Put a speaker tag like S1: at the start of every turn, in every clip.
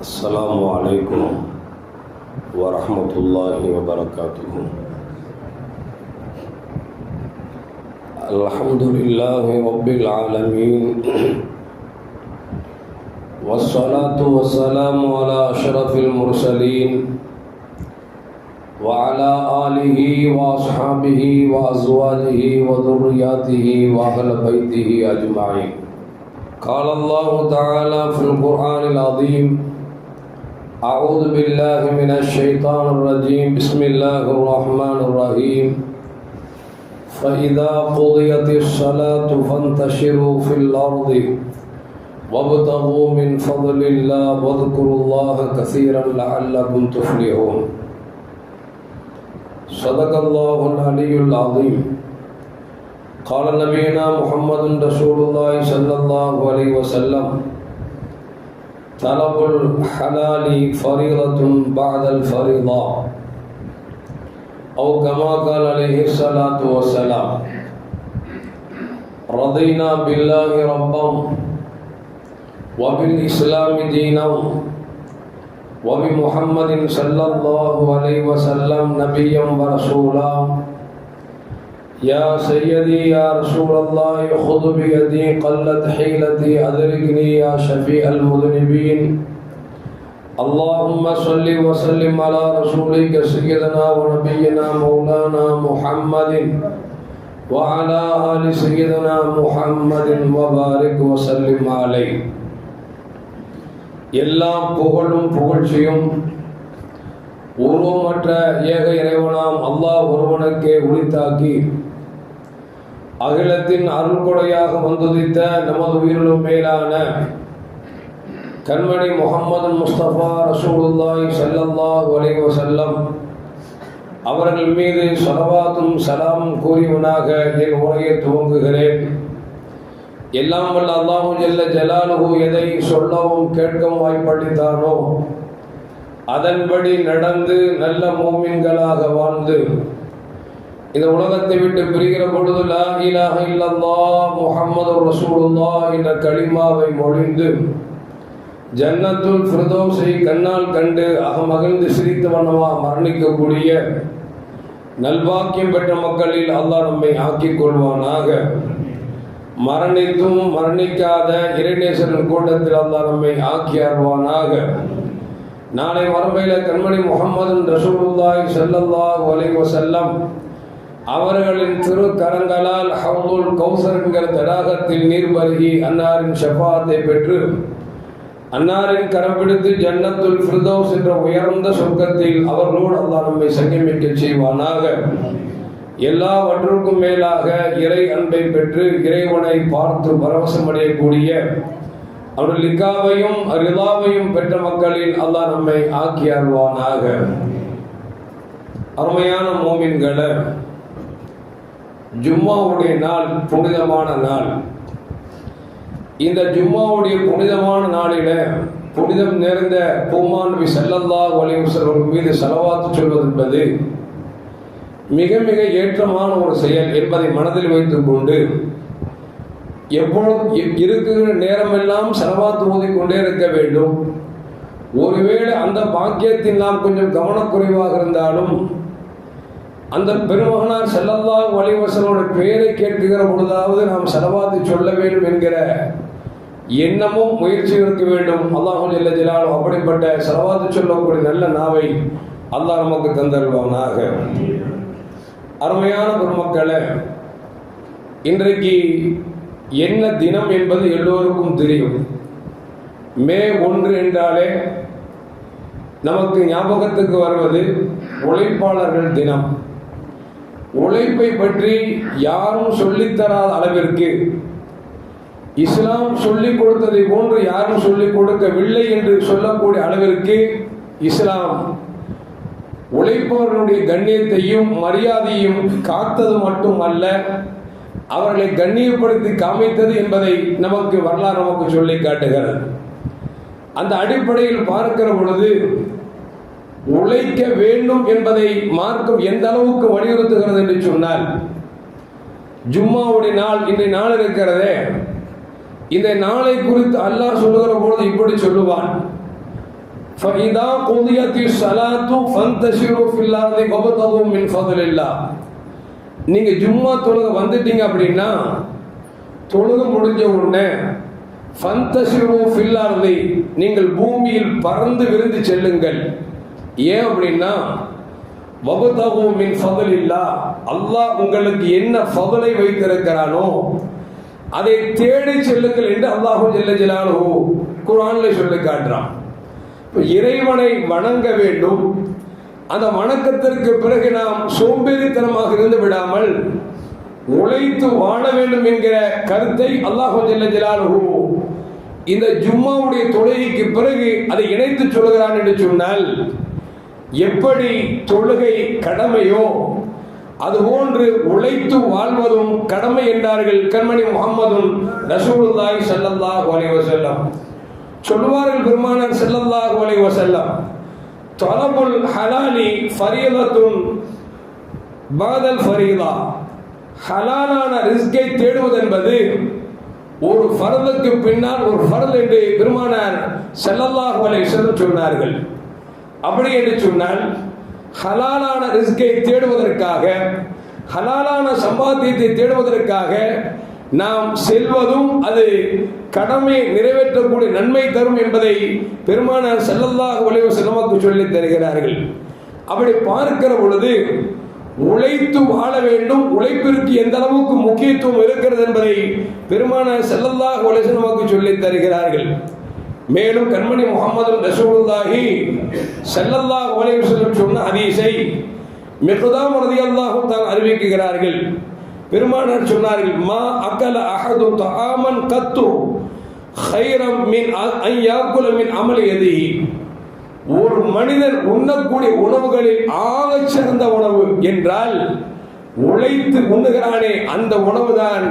S1: السلام عليكم ورحمة الله وبركاته. الحمد لله رب العالمين، والصلاة والسلام على أشرف المرسلين وعلى آله وأصحابه وأزواجه وذرياته وأهل بيته أجمعين. قال الله تعالى في القرآن العظيم: أعوذ بالله من الشيطان الرجيم، بسم الله الرحمن الرحيم. فإذا قضيت الصلاة فانتشروا في الأرض وابتغوا من فضل الله واذكروا الله كثيرا لعلكم تفلحون. صدق الله العلي العظيم. قال نبينا محمد رسول الله صلى الله عليه وسلم: طلب الحلال فريضة بعد الفريضة، أو كما قال عليه الصلاة والسلام. رضينا بالله ربا وبالإسلام دينا وبمحمد صلى الله عليه وسلم نبيا ورسولا. يا سيدي يا رسول الله خذ بيدي قلت حيلتي أدركني يا شفيع المذنبين. اللهم صل وسلم على رسولك سيدنا ونبينا مولانا محمد وعلى آل سيدنا محمد وبارك وسلم عليه. எல்லாம் புகழும் புகழ்ச்சியும் உருவமற்ற ஏக இறைவனாம் அல்லாஹ் ஒருவனுக்கே உரித்தாக்கி அகிலத்தின் அருள்கொடையாக வந்துதித்த நமது உயிரிலும் மேலான கண்மணி முஹம்மது முஸ்தபா ரசூலுல்லாஹி ஸல்லல்லாஹு அலைஹி வஸல்லம் அவர்கள் மீது ஸலவாத்தும் சலாமும் கூறியவனாக என் உரையை துவங்குகிறேன். எல்லாம் வல்ல அல்லாஹு ஜல்ல ஜலாலுஹு எதை சொல்லவும் கேட்கவும் வாய்ப்பளித்தானோ அதன்படி நடந்து நல்ல மூமின்களாக வாழ்ந்து இந்த உலகத்தை விட்டு பிரிகிற பொழுது லா இலாஹ இல்லல்லாஹ் முஹம்மது ரசூலுல்லாஹ் என்ற கலிமாவை மொழிந்து ஜன்னத்துல் ஃபிர்தௌஸை கண்ணால் கண்டு அகமகிழ்ந்து சிரித்த வண்ணமா மரணிக்கக்கூடிய நல்வாக்கியம் பெற்ற மக்களில் அல்லாஹ் நம்மை ஆக்கிக் கொள்வானாக. மரணித்தும் மரணிக்காத இறைநேசரின் கூட்டத்தில் அல்லாஹ் நம்மை ஆக்கி அருள்வானாக. நாளை மறுமையில கண்மணி முஹம்மது ரசூலுல்லாஹி ஸல்லல்லாஹு அலைஹி வஸல்லம் அவர்களின் திரு கரங்களால் ஹவுதுல் கௌசர் என்கிற தடாகத்தில் நீர் பருகி அன்னாரின் ஷஃபாத்தை பெற்று அன்னாரின் கரம் பிடித்து ஜன்னத்துல் ஃபிர்தௌஸ் என்ற உயர்ந்த சொர்க்கத்தில் அவர்களோடு அல்லாஹ் நம்மை சங்கமிக்க செய்வானாக. எல்லாவற்றுக்கும் மேலாக இறை அன்பை பெற்று இறைவனை பார்த்து பரவசமடையக்கூடிய அவர்கள் லிக்காவையும் ரிதாவையும் பெற்ற மக்களில் அல்லாஹ் நம்மை ஆக்கி அருள்வானாக. அருமையான மோமின்களை, ஜும்மாவுடைய நாள் புனிதமான நாள். இந்த ஜும்மாவுடைய புனிதமான நாளில புனிதம் நிறைந்த பூமான் நபி ஸல்லல்லாஹு அலைஹி வஸல்லம் மீது ஸலவாத் சொல்வது என்பது மிக மிக ஏற்றமான ஒரு செயல் என்பதை மனதில் வைத்துக் கொண்டு எப்பொழுது இருக்கிற நேரமெல்லாம் ஸலவாத் ஓதிக்கொண்டே இருக்க வேண்டும். ஒருவேளை அந்த பாக்கியத்தில் நாம் கொஞ்சம் கவனக்குறைவாக இருந்தாலும் அந்த பெருமகனார் ஸல்லல்லாஹு அலைஹி வஸல்லம் பெயரை கேட்கிற பொழுதாவது நாம் ஸலவாத்தை சொல்ல வேண்டும் என்கிற எண்ணமும் முயற்சி இருக்க வேண்டும். அல்லாஹு ஜல்ல ஜலாலுஹு அப்படிப்பட்ட ஸலவாத்தை சொல்லக்கூடிய நல்ல நாவை அல்லாஹ் நமக்கு தந்தருள்வானாக. அருமையான பெருமக்களே, இன்றைக்கு என்ன தினம் என்பது எல்லோருக்கும் தெரியும். மே 1 என்றாலே நமக்கு ஞாபகத்துக்கு வருவது உழைப்பாளர்கள் தினம். உழைப்பை பற்றி யாரும் சொல்லித்தராத அளவிற்கு, இஸ்லாம் சொல்லிக் கொடுத்ததை போன்று யாரும் சொல்லிக் கொடுக்கவில்லை என்று சொல்லக்கூடிய அளவிற்கு இஸ்லாம் உழைப்பவர்களுடைய கண்ணியத்தையும் மரியாதையும் காத்தது மட்டுமல்ல, அவர்களை கண்ணியப்படுத்தி காமித்தது என்பதை நமக்கு வரலாறு நமக்கு சொல்லி காட்டுகிறது. அந்த அடிப்படையில் பார்க்கிற பொழுது உழைக்க வேண்டும் என்பதை மார்க்கம் எந்த அளவுக்கு வலியுறுத்துகிறது என்று சொன்னால், ஜும்மாவுடைய நாள் இன்றைய நாள் இருக்கிறதே, இந்த நாளை குறித்து அல்லாஹ் சொல்லுகிற பொழுது இப்படி சொல்லுவான்: فَإِذَا قُضِيَتِ الصَّلَاةُ فَانْتَشِرُوا فِي الْأَرْضِ وَابْتَغُوا مِنْ فَضْلِ اللَّهِ. நீங்க ஜும்மா தொழுக வந்துட்டீங்க அப்படின்னா, தொழுக முடிஞ்ச உடனே ஃபந்தஷிரு ஃபில் அர்தி, நீங்கள் பூமியில் பறந்து விரிந்து செல்லுங்கள். ஏன் அப்படின்னா, வபதகு மின் ஃபضலில்லாஹ், அல்லாஹ் உங்களுக்கு என்ன ஃபضலை வைத்திருக்கிறானோ அதை தேடி செல்லுங்கள் என்று அல்லாஹு ஜல்ல ஜலாலுஹு குர்ஆன்ல சொல்லி காட்டுறான். இறைவனை வணங்க வேண்டும். அந்த வணக்கத்திற்கு பிறகு நாம் சோம்பேறித்தனமாக இருந்து விடாமல் உழைத்து வாழ வேண்டும் என்கிற கருத்தை அல்லாஹ் ஜல்ல ஜலாலுஹு இந்த ஜும்மாவுடைய தொழுகைக்கு பிறகு அதை இணைத்து சொல்கிறான் என்று சொன்னால், எப்படி தொழுகை கடமையோ அதுபோன்று உழைத்து வாழ்வதும் கடமை என்றார்கள் கண்மணி முஹம்மதுன் ரசூலுல்லாஹி ஸல்லல்லாஹு அலைஹி வஸல்லம். சொல்வார்கள் பெருமானார் ஸல்லல்லாஹு அலைஹி வஸல்லம், தலபுல் ஹலாலி ஃபரீதத்துன் பஅதல் ஃபரீதா, ஹலாலான ரிஸ்கை தேடுவது என்பது ஒரு ஃபர்லுக்கு பின்னால் ஒரு ஃபர்ல் என்று பெருமானார் ஸல்லல்லாஹு அலைஹி வஸல்லம் சொன்னார்கள். அப்படி என்று சொன்னால், ஹலாலான ரிஸ்கை தேடுவதற்காக, ஹலாலான சம்பாத்தியத்தை தேடுவதற்காக நாம் செல்வதும் அது கடமை நிறைவேற்றக்கூடிய நன்மை தரும் என்பதை பெருமானார் ஸல்லல்லாஹு அலைஹி வஸல்லம் நமக்கு சொல்லித் தருகிறார்கள். அப்படி பார்க்கிற பொழுது உழைத்து வாழ வேண்டும், உழைப்பிற்கு எந்த அளவுக்கு முக்கியத்துவம் இருக்கிறது என்பதை பெருமானார் ஸல்லல்லாஹு அலைஹி வஸல்லம் நமக்கு சொல்லித் தருகிறார்கள். மேலும் கண்மணி முஹம்மது ரசூலுல்லாஹி ஸல்லல்லாஹு அலைஹி வஸல்லம் சொன்ன ஹதீஸை மிக்தாம் ரலியல்லாஹு தஆலா அறிவிக்கிறார்கள். பெருமானார் சொன்னார்கள், மா அகல அஹது தஆமன் கத்து கைரம் மின் அன் யாக்குல மின் அமலி யதிஹி, ஒரு மனிதன் உண்ணக்கூடிய உணவுகளில் ஆகச் சிறந்த உணவு என்றால் உழைத்து உண்ணுகிறானே அந்த உணவுதான்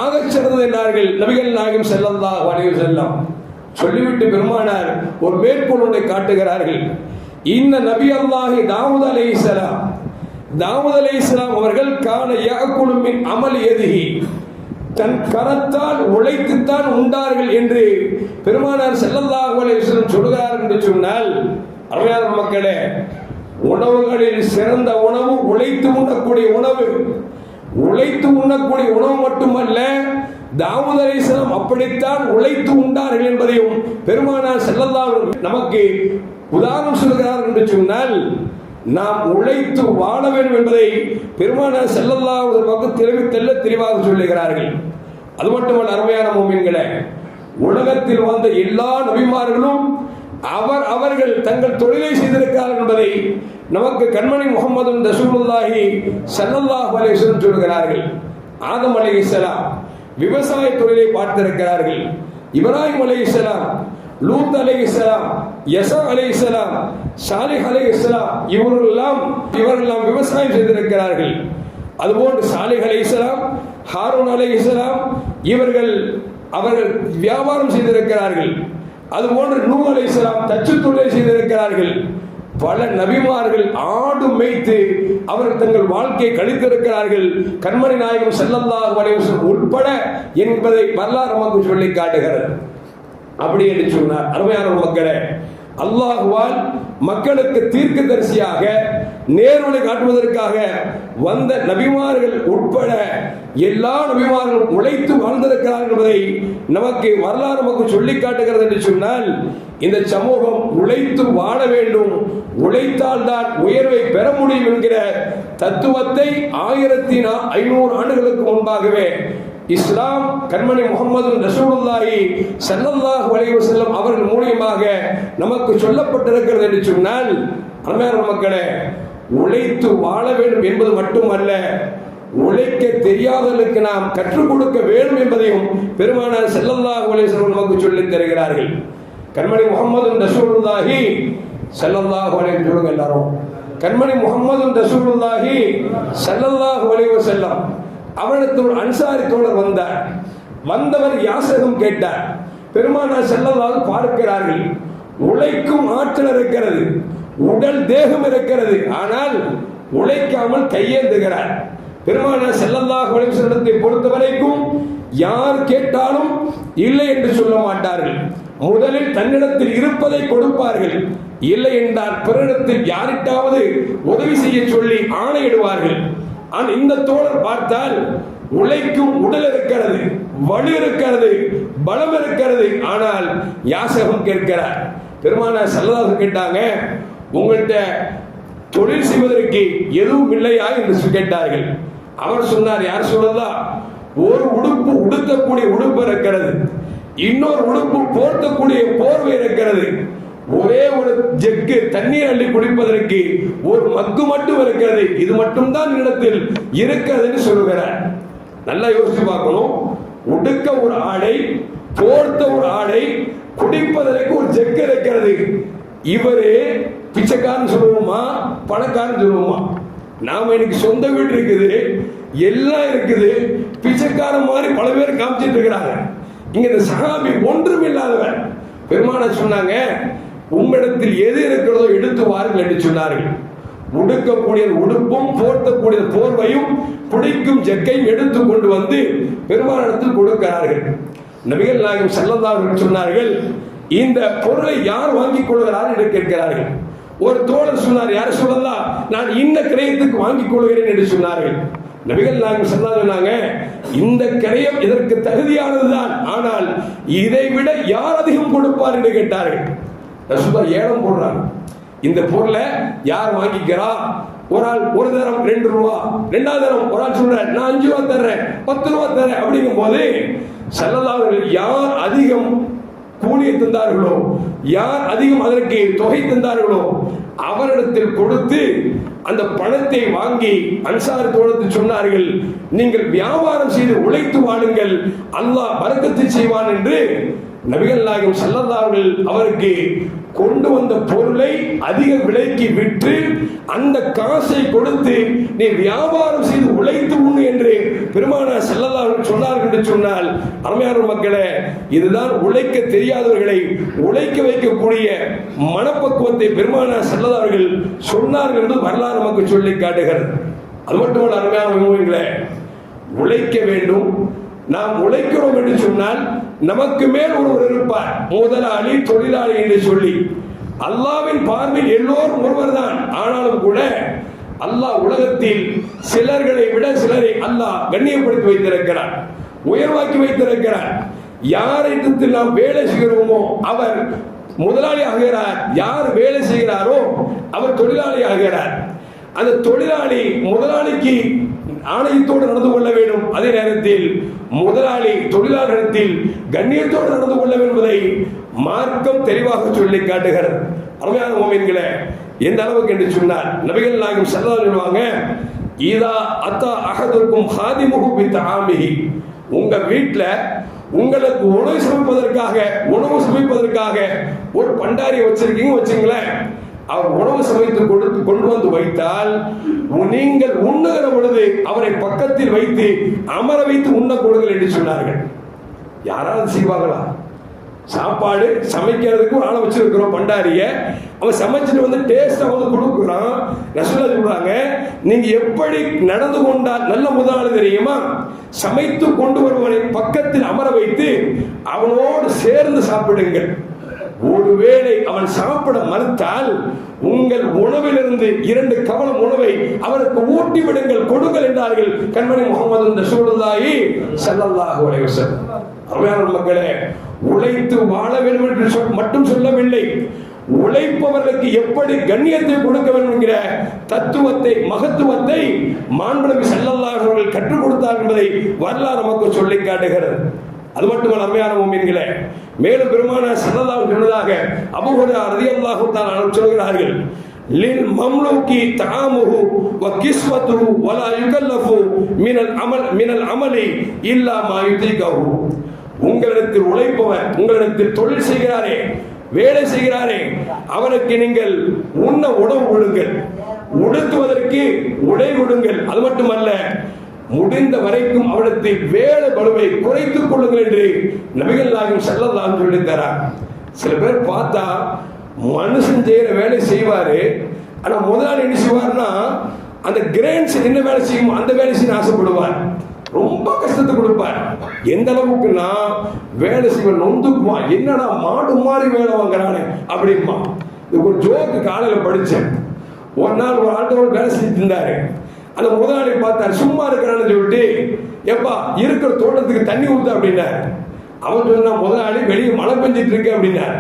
S1: ஆகச் சிறந்தது என்றார்கள் நபிகள் நாயகம் ஸல்லல்லாஹு அலைஹி வஸல்லம். சொல்லிவிட்டு பெருமானார் ஒரு மேற்கோளை காட்டுகிறார்கள். இன்ன நபி அல்லாஹி தாவூத் அலைஹிஸ்ஸலாம், தாவூத் அலைஹிஸ்ஸலாம் அவர்கள் கான யாக்குலு மின் அமலி யதிஹி, தன் கரத்தால் உழைத்துத்தான் உண்டார்கள் என்று பெருமானார் ஸல்லல்லாஹு அலைஹி வஸல்லம் சொல்கிறார் என்று சொன்னால், அருமையான மக்களே, உணவுகளில் சிறந்த உணவு உழைத்து உண்ணக்கூடிய உணவு. உழைத்து உண்ணக்கூடிய உணவு மட்டுமல்ல, தாவூத் அலைஹிஸ்ஸலாம் அப்படித்தான் உழைத்து உண்டார்கள் என்பதையும் பெருமானார் ஸல்லல்லாஹு நமக்கு உதாரணம் சொல்கிறார் என்று சொன்னால், நாம் உழைத்து வாழ வேண்டும் என்பதை பெருமானார் ஸல்லல்லாஹு நமக்கு தெளிவாக சொல்லுகிறார்கள். அது மட்டுமல்ல, அருமையான முஃமின்களே, உலகத்தில் வந்த எல்லா நபிமார்களும் அவர்கள் தங்கள் தொழிலை செய்திருக்கிறார்கள் என்பதை நமக்கு கண்மணி முஹம்மது ரசூலுல்லாஹி ஸல்லல்லாஹு அலைஹி வஸல்லம் சொல்கிறார்கள். ஆதம் அலைஹிஸ்ஸலாம் விவசாய தொழிலை பார்த்திருக்கிறார்கள். இப்ராஹிம் அலைஹிஸ்ஸலாம், லூத் அலைஹிஸ்ஸலாம், யஸா அலைஹிஸ்ஸலாம், சாலிஹ் அலைஹிஸ்ஸலாம் இவர்களெல்லாம் விவசாயம் செய்திருக்கிறார்கள். அதுபோன்று சாலிஹ் அலைஹிஸ்ஸலாம், ஹாரூன் அலைஹிஸ்ஸலாம் அவர்கள் வியாபாரம் செய்திருக்கிறார்கள். அதுபோன்று நூஹ் அலைஹிஸ்ஸலாம் தச்சு தொழிலை செய்திருக்கிறார்கள். பல நபிமார்கள் ஆடு மேய்த்து அவர்கள் தங்கள் வாழ்க்கையை கழித்திருக்கிறார்கள், கண்மணி நாயகம் ஸல்லல்லாஹு அலைஹி வஸல்லம் உட்பட என்பதை வரலாறு நமக்கு சொல்லி காட்டுகிறது. அப்படி என்று சொன்னார். அருமையான மக்களே, அல்லாஹ்வால் மக்களுக்கு தீர்க்கதரிசியாக நேர்வழி காட்டுவதற்காக வந்த நபிமார்கள் உட்பட எல்லா நபிமார்களும் உழைத்து வாழ்ந்திருக்கிறார்கள் என்பதை நமக்கு வரலாறு நமக்கு சொல்லி காட்டுகிறது என்று சொன்னால், இந்த சமூகம் உழைத்து வாழ வேண்டும், உழைத்தால் தான் உயர்வை பெற முடியும் என்கிற தத்துவத்தை 1500 ஆண்டுகளுக்கு முன்பாகவே இஸ்லாம் கண்மணி முஹம்மது ரசூலுல்லாஹி ஸல்லல்லாஹு அலைஹி வஸல்லம் அவர்கள் மூலமாக நமக்கு சொல்லப்பட்டிருக்கிறது என்று சொன்னால், அருமையான மக்களே, உழைத்து வாழ வேண்டும் என்பது மட்டுமல்ல, உழைக்க தெரியாதவர்களுக்கு நாம் கற்றுக் கொடுக்க வேண்டும் என்பதையும் பெருமானார் ஸல்லல்லாஹு அலைஹி வஸல்லம் நமக்கு சொல்லித் தருகிறார்கள். கண்மணி முஹம்மது ரசூலுல்லாஹி ஸல்லல்லாஹு அலைஹி வஸல்லம், எல்லாரும் கண்மணி முஹம்மது ரசூலுல்லாஹி ஸல்லல்லாஹு அலைஹி வஸல்லம் அவரிடத்தில் ஒரு அன்சாரி தோழர் வந்தார். வந்தவர் யாசகம் கேட்டார். பெருமானார் ஸல்லல்லாஹு பார்க்கிறார்கள், உழைக்கும் ஆற்றல் இருக்கிறது, உடல் தேகம் இருக்கிறது, ஆனால் உழைக்காமல் கையேந்துகிறார். பெருமானார் ஸல்லல்லாஹு அலைஹி வஸல்லத்தை பொறுத்தவரைக்கும் யார் கேட்டாலும் இல்லை என்று சொல்ல மாட்டார்கள். முதலில் தன்னிடத்தில் இருப்பதை கொடுப்பார்கள். இல்லை என்றால் பிறரிடத்தில் யாரிட்டாவது உதவி செய்ய சொல்லி ஆணையிடுவார்கள். ஆனால் இந்த தோழர் பார்த்தால் உழைக்கும் உடல் இருக்கிறது, வலு இருக்கிறது, பலம் இருக்கிறது, ஆனால் யாசகம் கேட்கிறார். பெருமானார் ஸல்லல்லாஹு அலைஹி கேட்டாங்க, உங்கள்கிட்ட தொழில் செய்வதற்கு எதுவும் இல்லையா என்று கேட்டார்கள். அவர் சொன்னார், யார் சொல்லலாம், ஒரு உடுப்பு உடுத்தக்கூடிய உடுப்பு இருக்கிறது, இன்னொரு உடுப்பு போர்த்தக்கூடிய போர்வை இருக்கிறது, ஒரே ஒரு ஜெக்கு தண்ணீர் அள்ளி குடிப்பதற்கு ஒரு மக்கு மட்டும் இருக்கிறது, இது மட்டும்தான் இடத்தில் இருக்கிறதுன்னு சொல்லுகிறார். நல்லா யோசிச்சு பார்க்கணும். உடுக்க ஒரு ஆடை, போர்த்த ஒரு ஆடை, குடிப்பதற்கு ஒரு ஜெக்கு இருக்கிறது. இவரு பிச்சைக்காரன் சொல்லுவோமா, பணக்காரன் சொல்லுவோமா? நாம இன்னைக்கு சொந்த வீடு இருக்குது, எல்லாம் இருக்குது, பிச்சைக்காரன் மாதிரி பல பேர் காமிச்சிட்டு இருக்கிறாங்க. இங்க இந்த சஹாபி ஒன்றும் இல்லாதவன். பெருமானார் சொன்னாங்க, உம்மிடத்தில் எது இருக்கிறதோ எடுத்து வாருங்கள் என்று சொன்னார்கள். உடுக்கக்கூடிய உடுப்பும் போர்த்தக்கூடிய போர்வையும் குடிக்கும் ஜக்கையும் எடுத்து கொண்டு வந்து பெருமானிடத்தில் கொடுக்கிறார்கள். நபிகள் நாயகம் ஸல்லல்லாஹு அலைஹி சொன்னார்கள், இந்த பொருளை யார் வாங்கிக் கொள்கிறார் என்று கேட்கிறார்கள். ஒரு தோழர் சொன்னார், யார் சொல்லலாம், நான் இந்த கிரயத்துக்கு வாங்கிக் கொள்கிறேன் என்று சொன்னார்கள். நபிகள் நாயகம் ஸல்லல்லாஹு அலைஹி சொன்னாங்க, இந்த கிரயம் இதற்கு தகுதியானதுதான், ஆனால் இதை விட யார் அதிகம் கொடுப்பார் என்று கேட்டார்கள். ரசூலுல்லாஹ் ஏலம் போடுறாங்க, இந்த பொருளை யார் வாங்கிக்கிறா? ஒரு ஆள் ஒரு தரம் 2 ரூபா, ரெண்டாவது தரம் ஒரு ஆள் சொல்ற நான் 5 ரூபா தர்றேன், 10 ரூபா தர்றேன். அப்படிங்கும் போது ஸல்லல்லாஹு அலைஹி யார் அதிகம் கூலியை தந்தார்களோ, யார் அதிகம் அதற்கு தொகை தந்தார்களோ அவரிடத்தில் கொடுத்து அந்த பணத்தை வாங்கி அன்சார் தோழர்கள் சொன்னார்கள், நீங்கள் வியாபாரம் செய்து உழைத்து வாழுங்கள், அல்லாஹ் பரக்கத்து செய்வான் என்று நபிகள் நாயகம் ஸல்லல்லாஹு அலைஹி அவருக்கு கொண்டு வந்த பொருளை அதிக விலைக்கு விற்று அந்த காசை கொடுத்து நீ வியாபாரம் செய்து உழைத்து உண்ணு என்று பெருமானார் ஸல்லல்லாஹு அலைஹி சொன்னார்கள் என்று சொன்னால், அருமையான மக்களே, இதுதான் உழைக்க தெரியாதவர்களை உழைக்க வைக்கக்கூடிய மனப்பக்குவத்தை பெருமானார் ஸல்லல்லாஹு அலைஹி சொன்னார்கள் என்று வரலாறு நமக்கு சொல்லி காட்டுகிறது. அது மட்டுமல்ல, அருமையான உழைக்க வேண்டும். நாம் உழைக்கிறோம் என்று சொன்னால் நமக்கு மேல் ஒருவர் இருப்பார், முதலாளி, தொழிலாளி என்று சொல்லி. அல்லாஹ்வின் பார்வையில் எல்லோரும் ஒருவர் தான். ஆனாலும் கூட அல்லாஹ் உலகத்தில் சிலர்களை விட சிலரை அல்லாஹ் கண்ணியப்படுத்தி வைத்திருக்கிறார், உயர்வாக்கி வைத்திருக்கிறார். யாரிடத்தில் நாம் வேலை செய்கிறோமோ அவர் முதலாளி ஆகிறார், யார் வேலை செய்கிறாரோ அவர் தொழிலாளி ஆகிறார். அந்த தொழிலாளி முதலாளிக்கு ஆணையத்தோடு நடந்து கொள்ள வேண்டும், அதே நேரத்தில் முதலாளி தொழிலாளரிடத்தில் கண்ணியத்தோடு நடந்து கொள்ள வேண்டும் என்பதை மார்க்கம் தெளிவாக சொல்லி காட்டுகிறது. அருமையான முஃமின்களே, எந்த அளவுக்கு என்று சொன்னார் நபிகள் நாயகம் ஸல்லல்லாஹு அலைஹி சொல்லுவாங்க, இதா அத்தா அஹதுக்கும் ஹாதிமுஹு பிதஆமிஹி, உங்க வீட்டில் உங்களுக்கு உணவு சமைப்பதற்காக ஒரு பண்டாரியை வச்சிருக்கீங்க வச்சுங்களேன், அவர் உணவு சமைத்து கொடுத்து கொண்டு வந்து வைத்தால் நீங்கள் உண்ணுகிற பொழுது அவரை பக்கத்தில் வைத்து அமர வைத்து உண்ண கொடுங்கள் என்று சொன்னார்கள். யாராவது செய்வாங்களா? சாப்பாடு சமைக்கிறதுக்கு ஒரு ஆளை வச்சிருக்கிறோம், பண்டாரிய, அவன் சமைச்சிட்டு வந்து டேஸ்டா வந்து கொடுக்குறான். ரசூலுல்லாஹ் சொல்றாங்க, நீங்க எப்படி நடந்து கொண்டால் நல்ல முதலாளி தெரியுமா? சமைத்து கொண்டு வருவனை பக்கத்தில் அமர வைத்து அவனோடு சேர்ந்து சாப்பிடுங்கள். ஒருவேளை அவன் சாப்பிட மறுத்தால் உங்கள் உணவிலிருந்து 2 கவலம் உணவை அவருக்கு ஊட்டி விடுங்கள், கொடுங்கள் என்றார்கள் கண்மணி முஹம்மது ரசூலுல்லாஹி ஸல்லல்லாஹு அலைஹி வஸல்லம். அருமையான மக்களே, உழைத்து வாழ வேண்டும் என்று மட்டும் சொல்லவில்லை, உழைப்பவர்களுக்கு எப்படி கண்ணியத்தை கொடுக்க வேண்டும் என்கிற தத்துவத்தை, மகத்துவத்தை மாண்புமிகு ஸல்லல்லாஹு அலைஹி வஸல்லம் கற்றுக் கொடுத்தார் என்பதை வரலாறு நமக்கு சொல்லி காட்டுகிறது. அது மட்டுமல்ல, அருமையான முஃமின்களே, மேலும் பெருமானார் ஸல்லல்லாஹு அலைஹி சொன்னதாக அபூ ஹுரைரா ரலியல்லாஹு தஆலா சொல்கிறார்கள், லில் மம்லூகி தஆமுஹு வ கிஸ்வத்துஹு வலா யுகல்லஃபு மினல் அமலி இல்லா மா யுதீகஹு. உங்களிடத்தில் உழைப்பவர், உங்களிடத்தில் தொழில் செய்கிறாரே, வேலை செய்கிறாரே, அவருக்கு நீங்கள் உண்ண உணவு கொடுங்கள், உடுத்துவதற்கு உடை கொடுங்கள். அது மட்டுமல்ல, முடிந்த வரைக்கும் அவரிடத்தில் வேலை பளுவை குறைத்துக் கொள்ளுங்கள் என்று நபிகள் நாயகம் ஸல்லல்லாஹு அலைஹி சொல்லித்தரார். சில பேர் பார்த்தா மனுஷன் செய்யற வேலை செய்வாரு, ஆனா முதலாளி என்ன செய்வார்னா அந்த கிரேன்ஸ் என்ன வேலை செய்யும் அந்த வேலை செய்ய ஆசைப்படுவார், ரொம்ப கஷ்டத்தை கொடுப்பார். எந்த அளவுக்குன்னா வேலை செய்வன் நொந்துக்குமா, என்னடா மாடு மாதிரி வேலை வாங்குறானே அப்படிமா. ஒரு ஜோக்கு காலையில் படித்தேன். ஒரு நாள் ஒரு ஆட்டோவில் வேலை செஞ்சுட்டு இருந்தாரு. அந்த முதலாளி பார்த்தாரு, சும்மா இருக்கிறான்னு சொல்லிட்டு எப்பா இருக்கிற தோட்டத்துக்கு தண்ணி ஊத்து அப்படின்னாரு. அவன் சொன்னா, முதலாளி வெளியே மழை பெஞ்சிட்டு இருக்கு அப்படின்னாரு.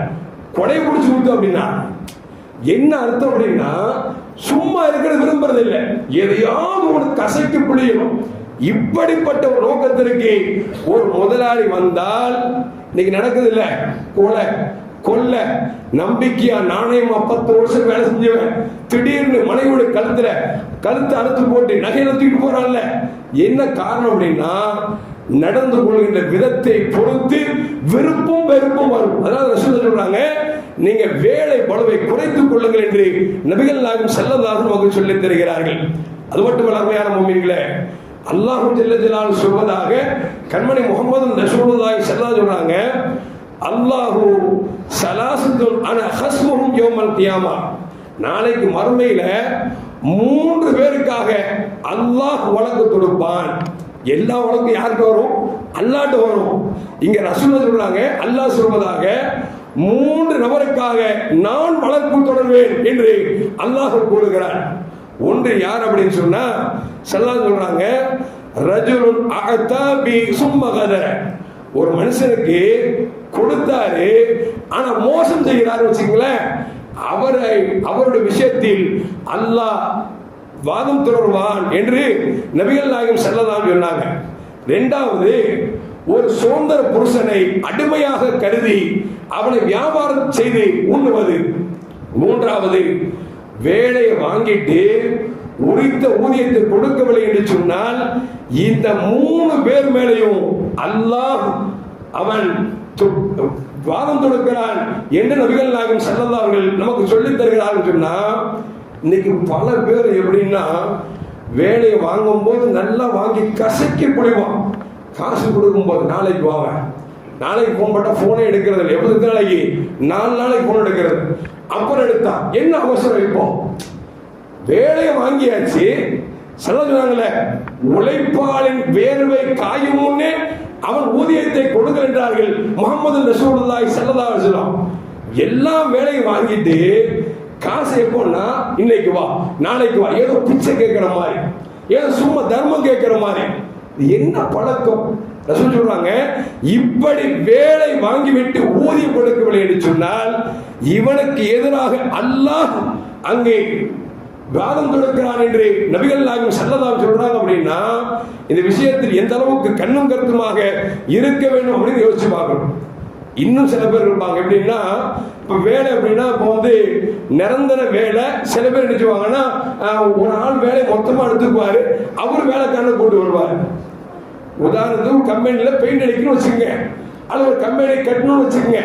S1: கொடையை பிடிச்சி ஊத்து அப்படின்னா என்ன அர்த்தம் அப்படின்னா, சும்மா இருக்கிறது விரும்புறது இல்லை, எதையாவது ஒரு கசைக்கு புளியணும். இப்படிப்பட்ட ஒரு நோக்கத்திற்கு ஒரு முதலாளி வந்தால் இன்னைக்கு நடக்குது இல்ல, கொலை கொல்ல நம்பிக்கையா நாணயமா 10 வருஷம் வேலை செஞ்சவன் திடீர்னு மனைவியோட கழுத்தை அறுத்து போட்டு நகையை தூக்கிட்டு போறான்ல. என்ன காரணம் அப்படின்னா, நடந்து கொள்கின்ற விதத்தை பொறுத்து விருப்பம் வெறுப்பும் வரும். அதனால ரசூல் சொல்றாங்க, நீங்க வேலை பளுவை குறைத்துக் கொள்ளுங்கள் என்று நபிகள் நாயகம் ஸல்லல்லாஹு அலைஹி வஸல்லம் சொல்லித் தருகிறார்கள். அது மட்டுமல்ல அருமையான முஃமின்களே, அல்லாஹ் ஜல்ல ஜலாலுஹு சொல்வதாக கண்மணி முஹம்மது ரசூலுல்லாஹி ஸல்லல்லாஹு சொல்றாங்க, அல்லாஹு ஸலாஸத்துன் அன ஹஸ்முஹும் யௌமல் கியாமா. நாளைக்கு மறுமையில 3 பேருக்காக அல்லாஹ் வழக்கு தொடுப்பான். எல்லா வழக்கும் யாருக்கு வரும்? அல்லாஹ்ட்ட வரும். இங்க ரசூல் சொல்றாங்க, அல்லாஹ் சொல்வதாக 3 நபருக்காக நான் வழக்கு தொடர்வேன் என்று அல்லாஹ் கூறுகிறான். ஒன்று யார் அப்படின்னு சொன்னா, ஸல்லல்லாஹு சொல்றாங்க, ரஜுலுன் அஅதா பி சும்ம கதர. ஒரு மனுஷனுக்கு கொடுத்தாரு, ஆனா மோசம் செய்கிறாரு வச்சுங்களேன், அவருடைய விஷயத்தில் அல்லாஹ் வாதம் தொடர்வான் என்று நபிகள் நாயகம் ஸல்லல்லாஹு அலைஹி சொன்னாங்க. இரண்டாவது, ஒரு சுதந்திர புருஷனை அடிமையாக கருதி அவனை வியாபாரம் செய்து உண்ணுவது. மூன்றாவது, வேலையை வாங்கிட்டு உரித்த ஊதியத்தை கொடுக்கவில்லை என்று சொன்னால் இந்த 3 பேர் மேலையும் அல்லாஹ் அவன் வாதம் தொடுக்கிறான் என்று நபிகள் நாயகம் ஸல்லல்லாஹு அலைஹி வஸல்லம் நமக்கு சொல்லித் தருகிறார்கள். சொன்னா இன்னைக்கு பல பேர் எப்படின்னா, வேலையை வாங்கும் போது நல்லா வாங்கி கசக்கி புளிவான், காசு கொடுக்கும் போது நாளைக்கு வாங்க, நாளைக்கு போன் பண்ணா போனே எடுக்கிறது இல்லை. எவ்வளவு நாளைக்கு? 4 நாளைக்கு போன் எடுக்கிறது. அப்புறம் எடுத்தா என்ன அவசரம்? இப்போ வேலையை வாங்கியாச்சு. சொன்னாங்களே, உழைப்பாளின் வேர்வை காயும் முன்னே அவன் ஊதியத்தை கொடுங்கள் என்றார்கள் முஹம்மது ரசூலுல்லாஹி ஸல்லல்லாஹு அலைஹி வஸல்லம். எல்லா வேலையும் வாங்கிட்டு காசு எப்போன்னா, இன்னைக்கு வா நாளைக்கு வா, ஏதோ பிச்சை கேட்கிற மாதிரி, ஏதோ சும்மா தர்மம் கேட்கிற மாதிரி. என்ன பழக்கம்? ரசூல் சொல்றாங்க, இப்படி வேலை வாங்கிவிட்டு ஊதியம் கொடுக்கவில்லை என்று சொன்னால் இவனுக்கு எதிராக அல்லாஹ் அங்கே வாதம் தொடுக்கிறான் என்று நபிகள் நாயகம் ஸல்லல்லாஹு அலைஹி சொல்றாங்க. அப்படின்னா இந்த விஷயத்தில் எந்த அளவுக்கு கண்ணும் கருத்துமாக இருக்க வேண்டும் அப்படின்னு யோசிச்சு பார்க்கணும். இன்னும் சில பேர் இருப்பாங்க எப்படின்னா, இப்ப வேலை அப்படின்னா இப்போ நிரந்தர வேலை. சில பேர் நினைச்சுவாங்கன்னா, ஒரு ஆள் வேலை மொத்தமா எடுத்துக்குவாரு, அவரு வேலைக்காரனை கூட்டு வருவாரு. உதாரணத்துக்கு கம்பெனியில பெயிண்ட் அடிக்கணும்னு வச்சுக்கோங்க, அது ஒரு கம்பெனி கட்டணும்னு வச்சுக்கோங்க,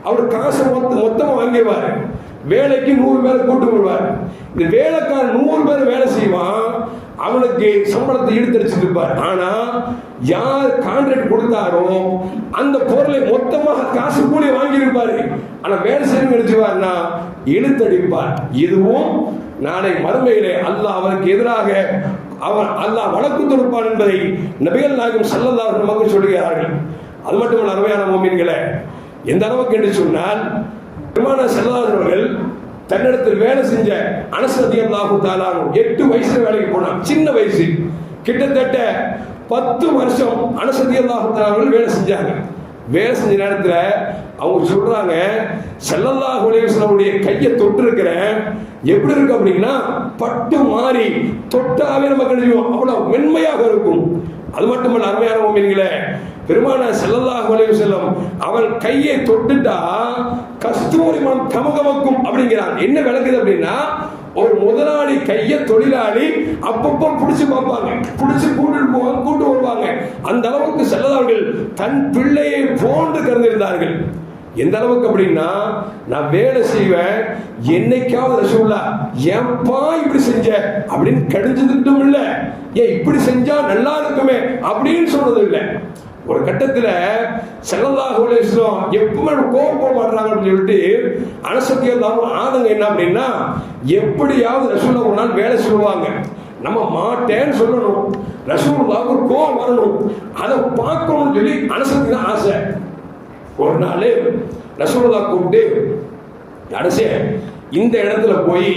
S1: அவர் காசை மொத்தமா வாங்கிடுவாரு, வேலைக்கு 100 பேரை கூட்டு வருவார். இந்த வேலைக்காரன் 100 பேர் வேலை செய்வான், அவனுக்கு சம்பளத்தை இழுத்தடிச்சுட்டு இருப்பார். ஆனா யார் கான்ட்ராக்ட் கொடுத்தாரோ அந்த பொருளை மொத்தமாக காசு கூலி வாங்கியிருப்பாரு, ஆனா வேலை செய்யணும் நினைச்சுவார்னா இழுத்தடிப்பார். இதுவும் நாளை மறுமையிலே அல்லாஹ் அவருக்கு எதிராக அல்லாஹ் வழக்கு தொடுப்பான் என்பதை நபிகள் நாயகம் ஸல்லல்லாஹு அலைஹி வஸல்லம் சொல்கிறார்கள். அது மட்டுமல்ல அருமையான முஃமின்களே, எந்த அளவுக்கு என்று சொன்னால், பெருமானார் ஸல்லல்லாஹு அலைஹி அவர்கள் தன்னிடத்தில் வேலை செஞ்ச அனஸ் ரலியல்லாஹு தஆலா 8 வயசுல வேலைக்கு போனான். சின்ன வயசு, கிட்டத்தட்ட 10 வருஷம் அனஸ் ரலியல்லாஹு தஆலா அவர்கள் வேலை செஞ்சாங்க. வேலை செஞ்ச நேரத்தில் அவங்க சொல்றாங்க, ஸல்லல்லாஹு அலைஹி வஸல்லம் கையை தொட்டு இருக்கிறேன், எப்படி இருக்கு அப்படின்னா பட்டு மாறி தொட்டாவே நமக்கு நினைவோம், அவ்வளவு மென்மையாக இருக்கும். அது மட்டுமல்ல அருமையான முஃமின்களே, பெருமானார் ஸல்லல்லாஹு அலைஹி வஸல்லம் அவள் கையை தொட்டுட்டா கஸ்தூரி மனம் கமகமக்கும் அப்படிங்கிறாங்க. என்ன விளக்குது அப்படின்னா, ஒரு முதலாளி கையை தொழிலாளி அப்பப்போ பிடிச்சு பார்ப்பாங்க, பிடிச்சு கூட்டு வருவாங்க. அந்த அளவுக்கு ஸல்லல்லாஹு தன் பிள்ளையை போன்று கருதிருந்தார்கள். எந்த அளவுக்கு அப்படின்னா, நான் வேலை செய்வேன், என்னைக்காவது ரசூலுல்லாஹ் ஏன்பா இப்படி செஞ்ச அப்படின்னு கடிஞ்சதுட்டும் இல்ல, ஏன் இப்படி செஞ்சா நல்லா இருக்குமே அப்படின்னு சொன்னது இல்லை. ஒரு கட்டத்துல ஸல்லல்லாஹு அலைஹி வஸல்லம் எப்பவுமே கோபம் பண்றாங்க அப்படின்னு சொல்லிட்டு அனஸ் ரலியல்லாஹு ஆதங்க என்ன அப்படின்னா, எப்படியாவது ரசூலுல்லாஹ் ஒரு நாள் வேலை சொல்லுவாங்க, நம்ம மாட்டேன்னு சொல்லணும், ரசூலுல்லாஹ்வுக்கு ஒரு கோவம் வரணும், அதை பார்க்கணும்னு சொல்லி அனஸுக்கு தான் ஆசை. ஒரு நாள் ரசூலுல்லாஹ் கூப்பிட்டு, அனஸே இந்த இடத்துல போய்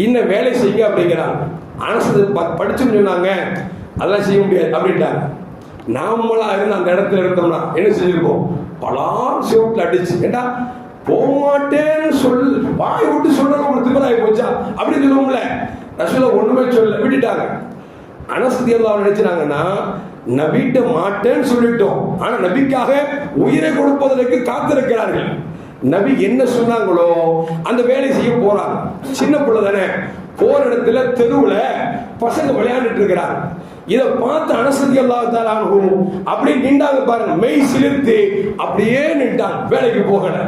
S1: இன்னும் வேலை செய்யுங்க அப்படிங்கிறாங்க. அனஸ் படிச்சுன்னு சொன்னாங்க, அதெல்லாம் செய்ய முடியாது அப்படின்ட்டாங்க. நாமளா இருந்து அந்த இடத்துல இருந்தோம்னா என்ன செஞ்சிருக்கோம்? பலார் சிவத்தில் அடிச்சு, ஏண்டா போமாட்டேன்னு வாய் விட்டு சொல்றது உங்களுக்கு திமிராகி போச்சா அப்படின்னு சொல்லுவோம்ல. ரசூலுல்லாஹ் ஒண்ணுமே சொல்ல விட்டுட்டாங்க. அனஸ் ரலியல்லாஹு நினைச்சாங்கன்னா நபிட்ட மாட்டேன்னு சொல்லிட்டோம், ஆனா நபிக்காக உயிரை கொடுப்பதற்கு காத்திருக்கிறார்கள். நபி என்ன சொன்னாங்களோ அந்த வேலை செய்ய போறாங்க. சின்ன பிள்ளை தானே, போற இடத்துல தெருவுல பசங்க விளையாண்டுட்டு இருக்கிறாங்க. இதை பார்த்து அனஸ் ரலியல்லாஹு தஆலா அன்ஹு அப்படியே நின்றாங்க பாருங்க, மெய் சிலிர்த்து அப்படியே நின்றாங்க, வேலைக்கு போகல.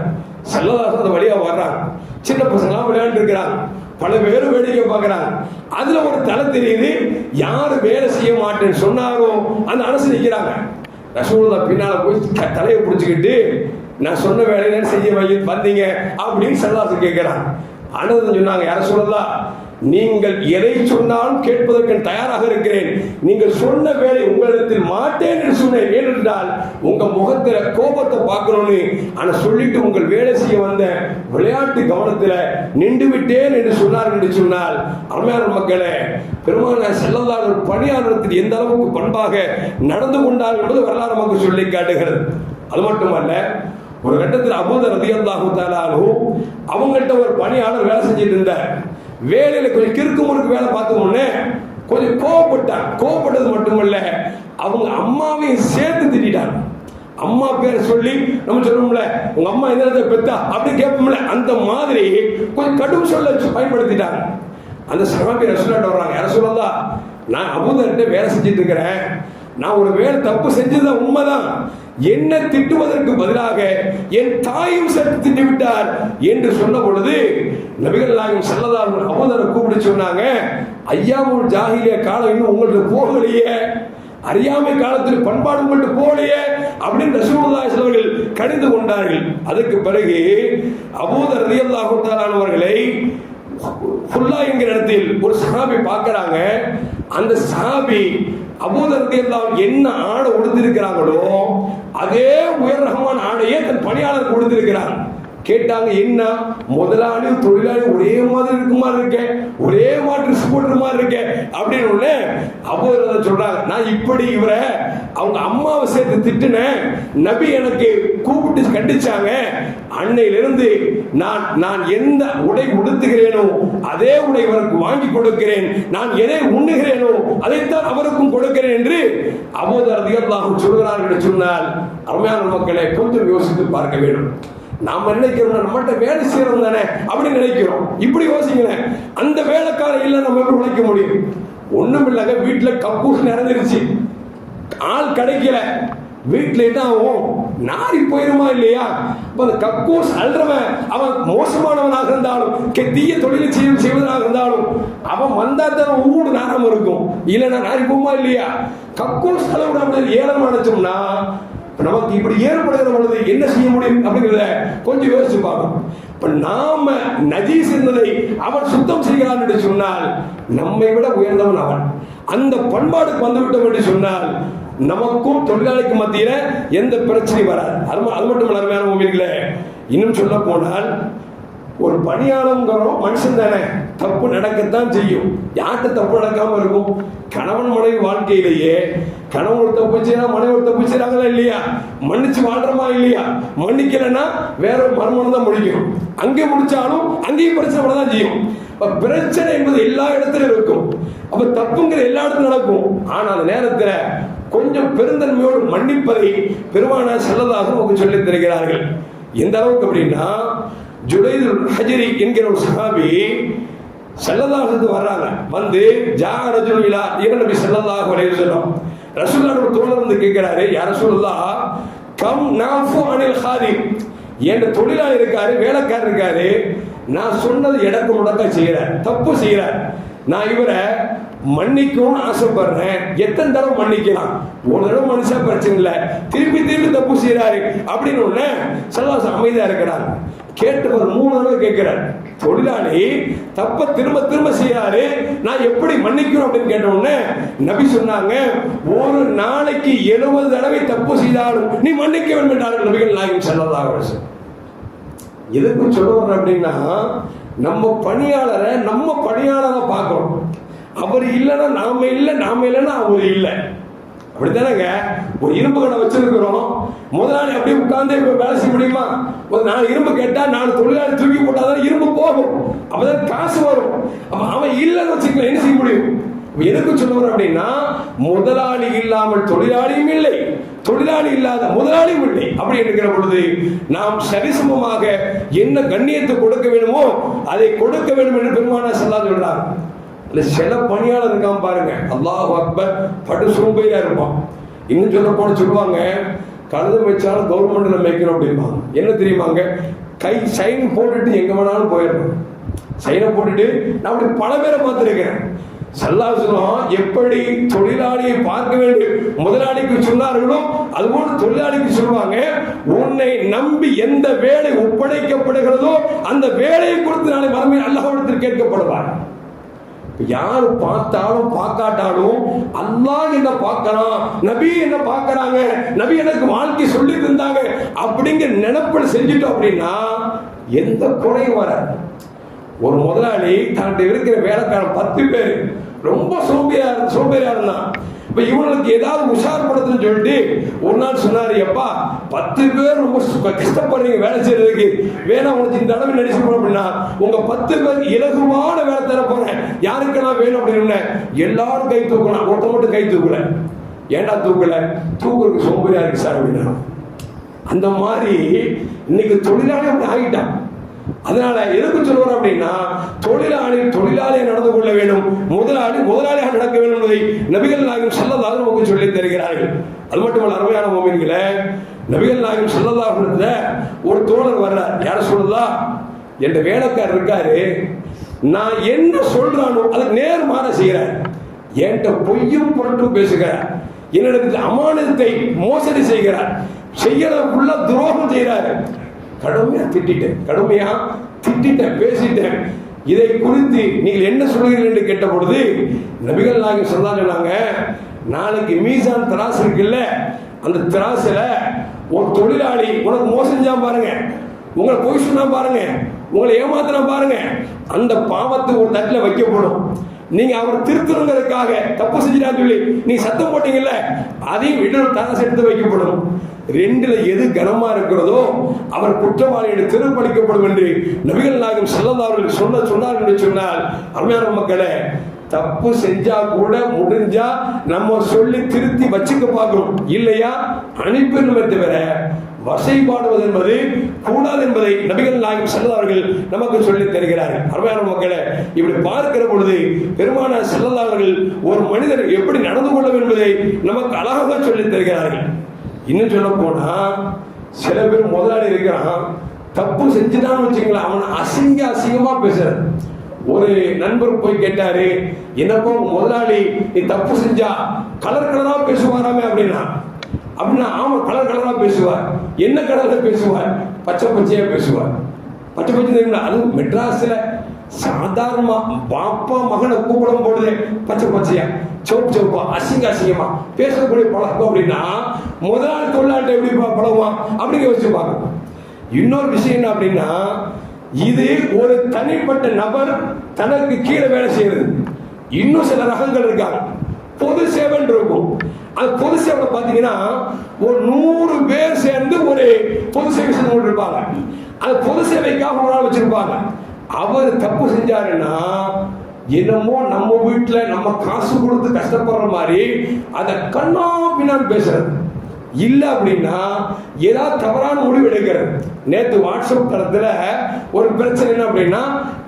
S1: ஸல்லல்லாஹு அந்த வழியா வர்றாங்க, சின்ன பசங்களாம் விளையாண்டு இருக்கிறாங்க, பல பேர் வேடிக்கை பார்க்கறாங்க. அதுல ஒரு தலை தெரியுது, யாரு வேலை செய்ய மாட்டேன்னு சொன்னாரோ அந்த அனஸ் நிற்கிறாங்க. ரசூலுல்லாஹ் பின்னால போய் தலையை பிடிச்சிக்கிட்டு, நான் சொன்ன வேலையை செய்ய வந்தீங்க அப்படின்னு ஸல்லல்லாஹு கேட்கிறாங்க. அனஸ் சொன்னாங்க, யார சொல்லலாம், நீங்கள் எதை சொன்னாலும் கேட்பதற்கு தயாராக இருக்கிறேன், நீங்கள் சொன்ன வேலை உங்களிடத்தில் மாட்டேன் என்று சொன்னேன், ஏனென்றால் உங்க முகத்துல கோபத்தை பார்க்கணும்னு, ஆனா சொல்லிட்டு உங்கள் வேலை செய்ய வந்த விளையாட்டு கவனத்துல நின்று விட்டேன் என்று சொன்னார் என்று சொன்னால், அருமையான மக்களே, பெருமானார் ஸல்லல்லாஹு அலைஹி வஸல்லம் பணியாளர்கள் எந்த அளவுக்கு பண்பாக நடந்து கொண்டார்கள் என்பது வரலாறு நமக்கு சொல்லி காட்டுகிறது. அது மட்டுமல்ல, ஒரு கட்டத்தில் அபூதர் ரலியல்லாஹு தஆலா அன்ஹு அவங்கள்ட்ட ஒரு பணியாளர் வேலை செஞ்சுட்டு இருந்தார். வேலையில கொஞ்சம் கிறுக்கு முறுக்கு வேலை பார்த்தோம்னே கொஞ்சம் கோவப்பட்டான். கோவப்பட்டது மட்டுமல்ல, அவங்க அம்மாவையும் சேர்த்து திட்டாங்க. அம்மா பேரை சொல்லி நம்ம சொல்லுவோம்ல, உங்க அம்மா எந்த இடத்துல பெத்தா அப்படி கேட்போம்ல, அந்த மாதிரி கொஞ்சம் கடும் சொல்ல பயன்படுத்திட்டாங்க. அந்த சஹாபி ரசூலுல்லாஹ் வர்றாங்க, யார சொல்லலாம், நான் அபூதர்கிட்ட வேலை செஞ்சுட்டு இருக்கிறேன், நான் ஒரு வேலை தப்பு செஞ்சதுதான் உண்மைதான், என்ன திட்டுவதற்கு பதிலாக என் தாயும் சேர்த்து திட்டு விட்டார் என்று சொன்ன பொழுது நபிகள் நாயகம் ஸல்லல்லாஹு அலைஹி வஸல்லம் அபூதரை கூப்பிட்டு சொன்னாங்க, ஐயாவுல் ஜாஹிலியா காலம் இன்னும் உங்களுக்கு போகலையே, அறியாமை காலத்தில் பண்பாடு உங்கள்கிட்ட போகலையே அப்படின்னு ரசூலுல்லாஹி அவர்கள் கடிந்து கொண்டார்கள். அதுக்கு பிறகு அபூதர் ரலியல்லாஹு தஆலா அவர்களை ஃபுல்லா என்கிற இடத்தில் ஒரு சஹாபி பார்க்கறாங்க. அந்த சஹாபி அபூதர் ரலியல்லாஹு என்ன ஆடை உடுத்திருக்கிறாங்களோ அதே உயர் ரகமான ஆடையே தன் பணியாளர் கொடுத்திருக்கிறார். கேட்டாங்க, என்ன முதலாளி தொழிலாளி ஒரே மாதிரி இருக்குமா இருக்க, ஒரே மாதிரி போடுற மாதிரி இருக்க அப்படின்னு அபூதர் சொல்றாங்க, நான் இப்படி இவரை அவங்க அம்மாவை சேர்த்து திட்டுனேன், நபி எனக்கு கூப்பிட்டு கண்டிச்சாங்க, அன்னையிலிருந்து நான் எந்த உடை உடுத்துகிறேனோ அதே உடை அவருக்கு வாங்கி கொடுக்கிறேன், நான் எதை உண்ணுகிறேனோ அதைத்தான் அவருக்கும் கொடுக்கிறேன் என்று அபூதர் ரலியல்லாஹு சொல்கிறார்கள். சொன்னால் அருமையான மக்களே, கொஞ்சம் யோசித்து பார்க்க வேண்டும். நாம நினைக்கிறோம் நம்மகிட்ட வேலை செய்யறோம் தானே அப்படின்னு நினைக்கிறோம். இப்படி யோசிங்களேன், அந்த வேலைக்காரன் இல்லை நம்ம எப்படி உழைக்க முடியும்? ஒண்ணும் இல்லைங்க, வீட்டுல கக்கூஸ் நிறைஞ்சிருச்சு, ஆள் கிடைக்கல, வீட்டுல என்ன ஆகும், நாரி போயிருமா இல்லையா? அந்த கக்கூஸ் அல்றவன் அவன் மோசமானவனாக இருந்தாலும் தீய தொழிலை செய்வதாக இருந்தாலும் அவன் வந்தா தான் ஊடு நாராம இருக்கும், இல்லைன்னா நாரி போமா இல்லையா? கக்கூஸ் அளவுட ஏலமானச்சோம்னா நமக்கு இப்படி ஏற்படுகிற பொழுது என்ன செய்ய முடியும் அப்படிங்கிறத கொஞ்சம் யோசிச்சு பார்க்கணும். இப்ப நாம நஜீஸ் என்பதை அவன் சுத்தம் செய்கிறான் என்று சொன்னால் நம்மை விட உயர்ந்தவன் அவன். அந்த பண்பாடுக்கு வந்துவிட்டோம் என்று சொன்னால் நமக்கும் தொழிலாளிக்கு மத்தியில எந்த பிரச்சனையும் வராது. அது மட்டும் அருமையான மூமின்களே, இன்னும் சொல்ல போனால் ஒரு பணியாளங்கிறோம் மனுஷன் தானே, தப்பு நடக்கத்தான் செய்யும். யார்கிட்ட தப்பு நடக்காம இருக்கும்? கணவன் மனைவி வாழ்க்கையிலேயே கணவன் ஒரு தப்பு செய்யறா, மனைவி ஒரு தப்பு செய்யறாங்களா இல்லையா? மன்னிச்சு வாழ்றமா இல்லையா? மன்னிக்கலன்னா வேற ஒரு மர்மம் தான் முடிக்கணும். அங்கே முடிச்சாலும் அங்கேயும் பிரச்சனை தான் செய்யும். பிரச்சனை என்பது எல்லா இடத்திலும் இருக்கும். அப்ப தப்புங்கிற எல்லா இடத்துலும் நடக்கும். ஆனா அந்த நேரத்துல கொஞ்சம் பெருந்தன்மையோடு மன்னிப்பதை பெருமானார் ஸல்லல்லாஹு அலைஹி வஸல்லம் சொல்லித் தருகிறார்கள். எந்த அளவுக்கு அப்படின்னா, ஜுடைதுல் ஹஜரி என்கிற ஒரு சஹாபி ஸல்லல்லாஹு அலைஹி வஸல்லம் வர்றாங்க. வந்து ஜா ரஜுல் இலா நபி ஸல்லல்லாஹு அலைஹி வஸல்லம், ரசூலுல்லாஹ் தோழர் வந்து கேட்கிறாரு, யா ரசூலுல்லாஹ் கம் நாஃபு அனில் ஹாதிம், என் தொழிலாளி இருக்காரு, வேலைக்காரர் இருக்காரு, நான் சொன்னது இடக்கு முடக்க செய்யறார், தப்பு செய்யறார், நான் இவரை மன்னிக்கவும் ஆசைப்படுறேன், எத்தனை தடவை மன்னிக்கலாம், ஒரு தடவை மனுஷா பிரச்சனை இல்லை, திருப்பி திருப்பி தப்பு செய்யறாரு அப்படின்னு ஸல்லல்லாஹு அமைதியா இருக்கிறார். கேட்டவர் 3 தடவை கேட்கிறார். தொழிலாளி தப்ப திரும்ப திரும்ப செய்யாரு, நான் எப்படி மன்னிக்கணும் அப்படின்னு கேட்ட உடனே நபி சொன்னாங்க, ஒரு நாளைக்கு 70 தடவை தப்பு செய்தாலும் நீ மன்னிக்க வேண்டும் என்றார்கள் நபிகள் நாயகம் ஸல்லல்லாஹு அலைஹி வஸல்லம். எதுக்கு சொல்ல வர்ற அப்படின்னா, நம்ம பணியாளரை நம்ம பணியாளரை பார்க்கணும். அவர் இல்லைன்னா நாம இல்லை, நாம இல்லைன்னா அவர் இல்லை. அப்படித்தானங்க. ஒரு இரும்பு கடை வச்சிருக்கிறோம், முதலாளி அப்படியே உட்கார்ந்து வேலை செய்ய முடியுமா? ஒரு 4 இரும்பு கேட்டா 4 தொழிலாளி தூக்கி போட்டாதான் இரும்பு போகும், அப்பதான் காசு வரும். அவன் இல்லைன்னு வச்சுக்கலாம், என்ன செய்ய முடியும்? எதுக்கு சொல்லுவார் அப்படின்னா, முதலாளி இல்லாமல் தொழிலாளியும் இல்லை, தொழிலாளி இல்லாத முதலாளியும் இல்லை. அப்படி இருக்கிற பொழுது நாம் சரிசமமாக என்ன கண்ணியத்தை கொடுக்க வேண்டுமோ அதை கொடுக்க வேண்டும் என்று பெருமானார் ஸல்லல்லாஹு சொல்றார். சில பணியாளர் இருக்காம பாருங்க, அல்லாஹ் அக்பர், படு சோம்பேறியா இருப்பான். இன்னும் சொல்ல போன சொல்லுவாங்க, கழுத வச்சாலும் கவர்மெண்ட்ல மேய்க்கணும் அப்படிம்பாங்க. என்ன தெரியுமாங்க, கை சைன் போட்டுட்டு எங்க வேணாலும் போயிடணும். சைனை போட்டுட்டு நான் அப்படி பல பேரை பார்த்துருக்கேன். ஸல்லல்லாஹு சொல்லுவோம், எப்படி தொழிலாளியை பார்க்க வேண்டும் முதலாளிக்கு சொன்னார்களோ அதுபோல் தொழிலாளிக்கு சொல்லுவாங்க, உன்னை நம்பி எந்த வேலை ஒப்படைக்கப்படுகிறதோ அந்த வேலையை கொடுத்து நாளை மறுமையில் அல்லாஹ்விடத்தில் கேட்கப்படுவார். யாரு பார்த்தாலும் பார்க்காட்டாலும் அல்லாஹ் என்ன பார்க்கறான், நபி என்ன பார்க்கறாங்க, நபி எனக்கு வாழ்க்கை சொல்லி தந்தாங்க அப்படிங்கிற நினைப்பில் செஞ்சுட்டோம் அப்படின்னா எந்த குறையும் வராது. ஒரு முதலாளி தன்கிட்ட இருக்கிற வேலைக்காரன் 10 பேர் ரொம்ப சோம்பேறியா இருந்தான். இப்ப இவனுக்கு ஏதாவது உஷார்படுத்துன்னு சொல்லிட்டு ஒரு நாள் சொன்னாரு, எப்பா 10 பேர் ரொம்ப கஷ்டப்படுறீங்க வேலை செய்யறதுக்கு, வேணா உனக்கு இந்த அளவு நடிச்சு போறோம் அப்படின்னா உங்க 10 பேர் இலகுவான வேலை தர போறேன், யாருக்கு நான் வேணும் அப்படின்னு எல்லாரும் கை தூக்கலாம், ஒருத்த மட்டும் கை தூக்கல. ஏன்டா தூக்கல? தூக்குறதுக்கு சோம்பேறியா இருக்கு சார் அப்படின்னா. அந்த மாதிரி இன்னைக்கு தொழிலாளி அப்படி ஆகிட்டான். அதனால எதுக்கு சொல்லுவார் அப்படின்னா, தொழிலாளியை நடந்து கொள்ள வேண்டும், முதலாளியாக நடக்க வேண்டும் என்பதை நபிகள் நாயகம் ஸல்லல்லாஹு அலைஹி வஸல்லம் சொல்லி தருகிறார்கள். அது மட்டுமல்ல, அருமையான முஃமின்களே, நபிகள் நாயகம் ஸல்லல்லாஹு அலைஹி வஸல்லம் ஒரு தோழர் வர்றார். யார சொல்லலாம், என்ற வேலைக்காரர் இருக்காரு, நான் என்ன சொல்றானோ அதுக்கு நேர்மாற செய்கிறார், என்கிட்ட பொய்யும் புரட்டும் பேசுகிறார், என்னிடத்தில் அமானத்தை மோசடி செய்கிறார், செய்யறதுக்குள்ள துரோகம் செய்கிறார். கடுமையா திட்டிட்டேன், பேசிட்டேன். இதை குறித்து நீங்கள் என்ன சொல்கிறீர்கள் என்று கேட்ட பொழுது நபிகள் நாயகம் சொன்னாங்க, நாளைக்கு மீசான் தராசு இருக்குல்ல, அந்த தராசுல ஒரு தொழிலாளி உனக்கு மோசம் செஞ்சா பாருங்க, உங்களை பொய் சொன்னா பாருங்க, உங்களை ஏமாத்தினா பாருங்க, அந்த பாவத்தை ஒரு தட்டில் வைக்கப்படும். நீங்க அவர் திருத்தணுங்கிறதுக்காக தப்பு செஞ்சிட்டான்னு சொல்லி நீங்க சத்தம் போட்டீங்கல்ல, அதையும் இன்னொரு தராசு எடுத்து வைக்கப்படும். 2ல எது கனமா இருக்கிறதோ அவர் குற்றவாளியை திருப்பளிக்கப்படும் என்று நபிகள் நாயகம் ஸல்லல்லாஹு அலைஹி வஸல்லம் சொன்னார் என்று சொன்னால், அருமையான மக்களே, தப்பு செஞ்சா கூட முடிஞ்சா நம்ம சொல்லி திருத்தி வச்சுக்க பார்க்கணும், இல்லையா அனுப்பிடுமே தவிர வசைபாடுவது என்பது கூடாது என்பதை நபிகள் நாயகம் ஸல்லல்லாஹு அலைஹி வஸல்லம் நமக்கு சொல்லி தருகிறார்கள். அருமையான மக்களே, இப்படி பார்க்கிற பொழுது பெருமானார் ஸல்லல்லாஹு அலைஹி வஸல்லம் ஒரு மனிதர் எப்படி நடந்து கொள்ள வேண்டும் என்பதை நமக்கு அழகாக சொல்லி தருகிறார்கள். இன்னும் சொல்ல போனா, சில பேர் முதலாளி இருக்கிறான், தப்பு செஞ்சுட்டான்னு வச்சுங்களேன், அவன் அசிங்கமா பேசுறாரு. ஒரு நண்பர் போய் கேட்டாரு, என்னப்போ முதலாளி நீ தப்பு செஞ்சா கலரா பேசுவாராமே அப்படின்னா, ஆமா கலரா பேசுவார். என்ன கலர்ல பேசுவார்? பச்சையா பேசுவார். பச்சை தெரியுமா? அது மெட்ராஸ்ல சாதாரணமா பாப்பா மகனை கூப்பிடும் பொழுது பச்சையா சோப்பா அசிங்கமா பேசக்கூடிய பழக்கம் அப்படின்னா முதலாளி தொழிலாளி எப்படி பழகுவான் அப்படிங்க வச்சுப்பாங்க. இன்னொரு விஷயம் என்ன அப்படின்னா, இது ஒரு தனிப்பட்ட நபர் தனக்கு கீழே வேலை செய்யறது. இன்னும் சில ரகங்கள் இருக்காங்க, பொது சேவைன்னு இருக்கும். அது பொது சேவை பாத்தீங்கன்னா ஒரு 100 பேர் சேர்ந்து ஒரு பொது சேவை செஞ்சு கொண்டு இருப்பாங்க. அது பொது சேவைக்காக ஒரு நாள் வச்சிருப்பாங்க. அவர் தப்பு செஞ்சாருன்னா என்னமோ நம்ம வீட்டுல நம்ம காசு கொடுத்து கஷ்டப்படுற மாதிரி அதை கண்ணா பின்னான்னு பேசுறது இல்ல அப்படின்னா ஏதாவது தவறான முடிவு எடுக்கிறது. நேற்று வாட்ஸ்அப் தளத்துல ஒரு பிரச்சனை என்ன அப்படின்னா,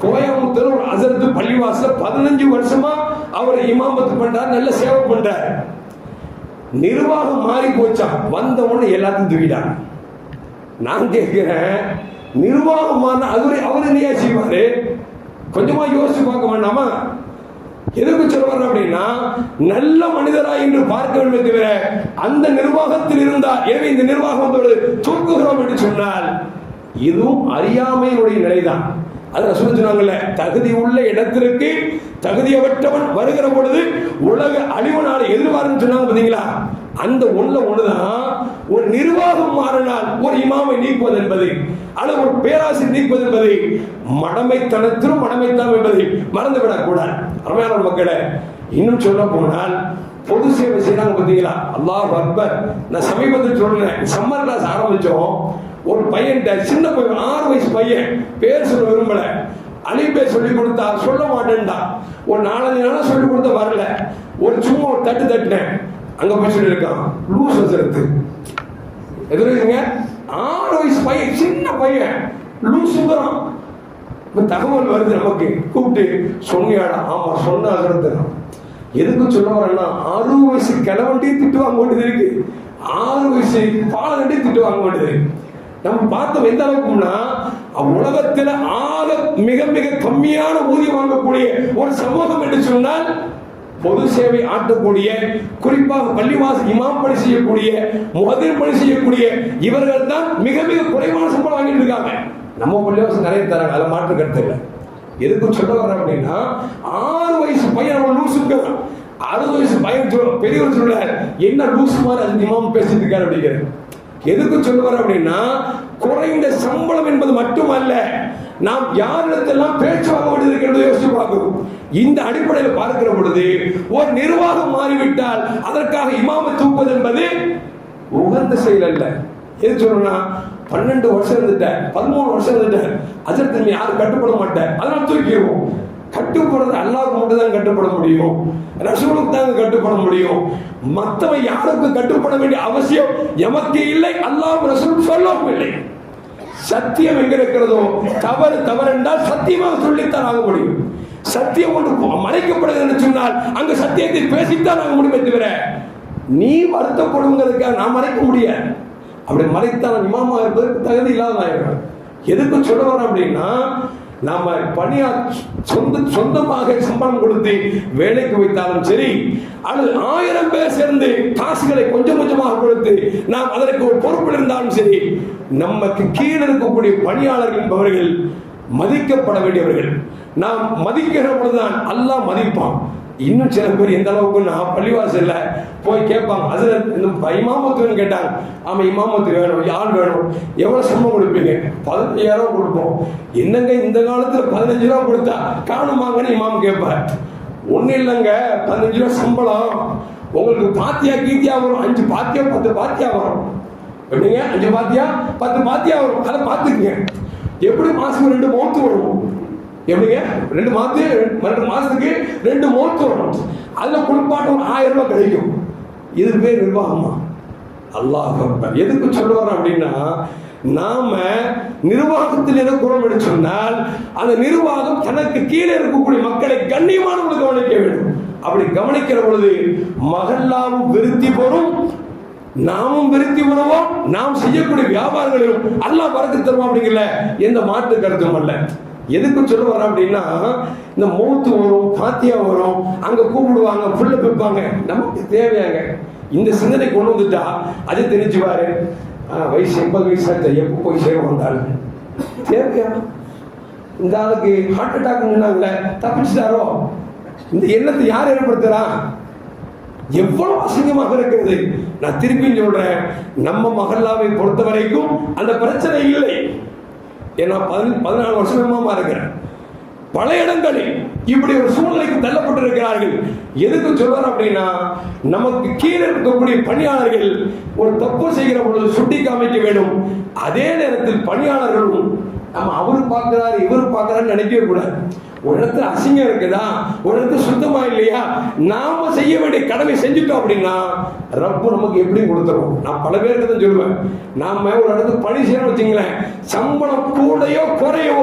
S1: கோயம்புத்தூர் ஒரு அசரத்து பள்ளிவாசல 15 வருஷமா அவர் இமாமத்து பண்றாரு, நல்ல சேவை பண்றாரு. நிர்வாகம் மாறி போச்சான், வந்த உடனே எல்லாத்தையும் தூக்கிட்டாங்க. நான் கேட்கிறேன், நிர்வாகமான அவர் என்னையா செய்வாரு? கொஞ்சமா யோசிச்சு பார்க்க வேண்டாமா? எதுக்கு சொல்வார் அப்படின்னா, நல்ல மனிதரா என்று பார்க்க வேண்டும் தவிர அந்த நிர்வாகத்தில் இருந்தால், எனவே இந்த நிர்வாகத்தோடு தூக்குகிறோம் என்று சொன்னால் இதுவும் அறியாமையினுடைய நிலைதான். அது சொன்னாங்கல்ல, தகுதி உள்ள இடத்திற்கு தகுதியற்றவன் வருகிற பொழுது உலக அழிவு நாளை எதிர்பார்ன்னு சொன்னாங்க பார்த்தீங்களா? அந்த ஒண்ணுதான் ஒரு நிர்வாகம் மாறினால் ஒரு இமாமை நீக்குவது என்பது அல்லது ஒரு பேராசை நீக்குவது என்பது மடமைத்தனத்திலும் மடமைத்தனம் என்பதை மறந்துவிடக் கூடாது. அருமையான மக்களே, இன்னும் சொல்ல போனால் பொது சேவை செய்யறாங்க பார்த்தீங்களா? அல்லாஹ் அக்பர். நான் சமீபத்தில் சொல்றேன், சம்மர் கிளாஸ் ஆரம்பிச்சோம். ஒரு பையன், சின்ன பையன், 6 வயசு பையன், பேர் சொல்ல விரும்பல, அலி பேர் சொல்லி கொடுத்தா சொல்ல மாட்டேன்டா. ஒரு 4-5 நாளா சொல்லி கொடுத்த வரல. ஒரு சும்மா ஒரு தட்டுனேன், அங்க போய் சொல்லி இருக்கான் லூஸ் வசரத்து. எதுங்க 6 வயசு பையன், சின்ன பையன், லூஸ் சுந்தரம். தகவல் வருது நமக்கு, கூப்பிட்டு சொன்னியாடா? ஆமா சொன்ன அசரத்து. எதுக்கு சொல்ல வரேன்னா, 6 வயசு கிழவன்ட்டையும் திட்டு வாங்க வேண்டியது இருக்கு, 6 வயசு பாலகண்டையும் திட்டு வாங்க வேண்டியது. நம்ம பார்த்தோம் எந்த அளவுக்குன்னா, உலகத்தில் ஆக மிக மிக கம்மியான ஊதியம் வாங்கக்கூடிய ஒரு சமூகம் என்று சொன்னால் பொது சேவை ஆற்றக்கூடிய, குறிப்பாக பள்ளிவாசல் இமாம் பணி செய்யக்கூடிய, முஹத்தின் பணி செய்யக்கூடிய இவர்கள் தான் மிக மிக குறைவான சம்பளம் வாங்கிட்டு இருக்காங்க. நம்ம பள்ளிவாசல் நிறைய தராங்க, அதில் மாற்று கருத்து இல்லை. எதுக்கு சொல்ல வர அப்படின்னா, 6 வயசு பையன் லூசுங்க, 60 வயசு பையன் பெரியவர் சொல்றாரு, என்ன லூசு மாதிரி அது இமாம் பேசிட்டு இருக்காரு அப்படிங்கிறது. எதுக்கு சொல்ல வர அப்படின்னா, குறைந்த சம்பளம் என்பது மட்டுமல்ல, நாம் யாரிடத்தெல்லாம் பேச்சு வாங்க வேண்டியது என்று யோசிச்சு பார்க்கணும். இந்த அடிப்படையில் பார்க்கிற பொழுது ஒரு நிர்வாகம் மாறிவிட்டால் அதற்காக இமாமை தூக்குவது என்பது உகந்த செயல் அல்ல. எது சொல்லணும்னா, 12 வருஷம் இருந்துட்டேன், 13 வருஷம் இருந்துட்டேன், அதற்கு யாரும் கட்டுப்பட மாட்டேன், அதனால தூக்கிடுவோம். கட்டுப்படுறது அல்லாஹ்வுக்கு மட்டும் தான் கட்டுப்பட முடியும், ரசூலுக்கு தான் கட்டுப்பட முடியும். மற்றவன் யாருக்கும் கட்டுப்பட வேண்டிய அவசியம் எமக்கு இல்லை, அல்லாஹ் ரசூல் சொல்லவும் இல்லை. சத்தியம் எங்க இருக்கிறதோ, தவறு என்றால் சத்தியமாக சொல்லித்தான் ஆக முடியும். சத்தியம் ஒன்று மறைக்கப்படுகிறது என்று சொன்னால் அங்கு சத்தியத்தை பேசித்தான் ஆக முடியுமே தவிர நீ வருத்தப்படுங்கிறதுக்காக நான் மறைக்க முடியாது. அப்படி மறைத்தான் இமாமா இருப்பதற்கு தகுதி இல்லாததாயிரம். எதுக்கு சொல்ல வரோம் அப்படின்னா, நாம சொந்தமாக சம்பளம் கொடுத்து வேலைக்கு வைத்தாலும் சரி, அல்லது 1000 பேர் சேர்ந்து காசுகளை கொஞ்சம் கொஞ்சமாக கொடுத்து நாம் அதற்கு ஒரு பொறுப்பில் இருந்தாலும் சரி, நமக்கு கீழே இருக்கக்கூடிய பணியாளர்கள் என்பவர்கள் மதிக்கப்பட வேண்டியவர்கள். நாம் மதிக்கிற பொழுதுதான் அல்லாஹ் மதிப்பான். இன்னும் சில பேர் எந்த அளவுக்கு நான் பள்ளிவாசல்ல போய் கேட்பாங்க, அது இமாமத்துன்னு கேட்டாங்க. ஆமா இமாமத்து வேணும், யார் வேணும், எவ்வளவு சம்பளம் கொடுப்பீங்க? 15,000 கொடுப்போம். என்னங்க இந்த காலத்துல 15 ரூபா கொடுத்தா காணுமாங்கன்னு இமாம் கேட்பார். ஒன்னும் இல்லைங்க, 15 ரூபா சம்பளம், உங்களுக்கு பாத்தியா கீத்தியா வரும், 5 பாத்தியா 10 பாத்தியா வரும். எப்படிங்க 5 பாத்தியா 10 பாத்தியா வரும், அதை பார்த்துக்குங்க. எப்படி மாசம் 2 மௌத்து வரும்? எப்படிங்க 2 மாசத்துக்கு 2 மௌத்து வரும். அதுல குளிப்பாட்டம் 1000 ரூபாய் கிடைக்கும். இது பேர் நிர்வாகமா? அல்லாஹ் அக்பர். எதுக்கு சொல்ல வரோம் அப்படின்னா, நாம நிர்வாகத்தில் எதை குறம் என்று சொன்னால், அந்த நிர்வாகம் தனக்கு கீழே இருக்கக்கூடிய மக்களை கண்ணியமானவர்கள் கவனிக்க வேண்டும். அப்படி கவனிக்கிற பொழுது மகல்லாவும் விருத்தி பெறும், நாமும் விருத்தி பெறுவோம், நாம் செய்யக்கூடிய வியாபாரங்களிலும் அல்லாஹ் பரக்கத் தருவான். அப்படிங்கல எந்த மாற்று கருத்தும் அல்ல. எதுக்கு சொல்ல வர அப்படின்னா, இந்த மௌத்து வரும், பாத்தியா வரும், அங்க கூப்பிடுவாங்க, புல்ல வைப்பாங்க, நமக்கு தேவையாங்க. இந்த சிந்தனை கொண்டு வந்துட்டா அது தெரிஞ்சுவாரு, வயசு 80 வயசு எப்போ போய் சேர வந்தாலும் தேவையா? இந்த ஆளுக்கு ஹார்ட் அட்டாக் சொன்னாங்களே, தப்பிச்சுட்டாரோ? இந்த எண்ணத்தை யார் ஏற்படுத்துறா? எவ்வளவு அசிங்கமாக இருக்கிறது. நான் திருப்பி சொல்றேன், நம்ம மஹல்லாவை பொறுத்த வரைக்கும் அந்த பிரச்சனை இல்லை. ஏன்னா 14 வருஷமா இருக்கிறேன். பல இடங்களில் இப்படி ஒரு சூழ்நிலைக்கு தள்ளப்பட்டிருக்கிறார்கள். எதுக்கு சொல்றாரு அப்படின்னா, நமக்கு கீழே இருக்கக்கூடிய பணியாளர்கள் ஒரு தப்பு செய்கிற பொழுது சுட்டி காமிக்க வேண்டும். அதே நேரத்தில் பணியாளர்களும் நம்ம அவரு பார்க்கிறாரு இவரு பார்க்கிறாரு நினைக்கவே கூடாது. ஒரு இடத்துல அசிங்கம் இருக்குதா, ஒரு இடத்துல சுத்தமா இல்லையா, நாம செய்ய வேண்டிய கடமை செஞ்சுட்டோம் அப்படின்னா ரப்பு நமக்கு எப்படி கொடுத்துரும். நான் பல பேருக்கு தான் சொல்லுவேன், நாம ஒரு இடத்துல பணி செய்யணும் வச்சுங்களேன், சம்பளம் கூடையோ குறையோ